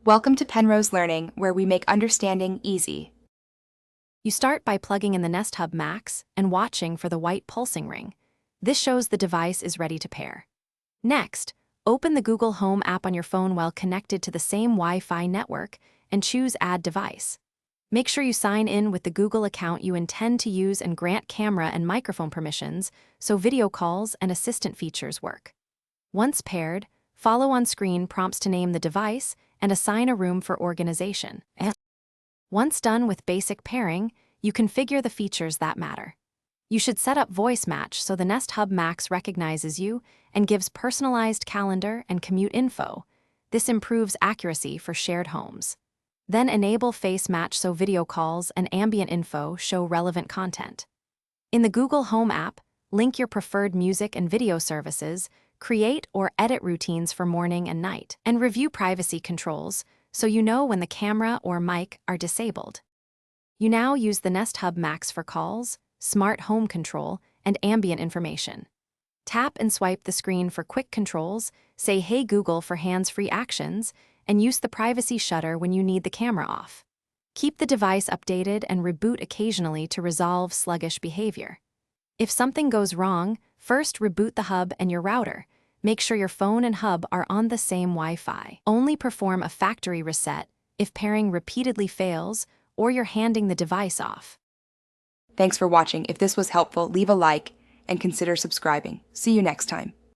Welcome to Penrose Learning, where we make understanding easy. You start by plugging in the Nest Hub Max and watching for the white pulsing ring. This shows the device is ready to pair. Next, open the Google Home app on your phone while connected to the same Wi-Fi network and choose Add Device. Make sure you sign in with the Google account you intend to use and grant camera and microphone permissions so video calls and assistant features work. Once paired, follow on screen prompts to name the device and assign a room for organization. Once done with basic pairing, you configure the features that matter. You should set up voice match so the Nest Hub Max recognizes you and gives personalized calendar and commute info. This improves accuracy for shared homes. Then enable face match so video calls and ambient info show relevant content. In the Google Home app, link your preferred music and video services, create or edit routines for morning and night, and review privacy controls so you know when the camera or mic are disabled. You now use the Nest Hub Max for calls, smart home control, and ambient information. Tap and swipe the screen for quick controls, say Hey Google for hands-free actions, and use the privacy shutter when you need the camera off. Keep the device updated and reboot occasionally to resolve sluggish behavior. If something goes wrong, first reboot the hub and your router. Make sure your phone and hub are on the same Wi-Fi. Only perform a factory reset if pairing repeatedly fails or you're handing the device off. Thanks for watching. If this was helpful, leave a like and consider subscribing. See you next time.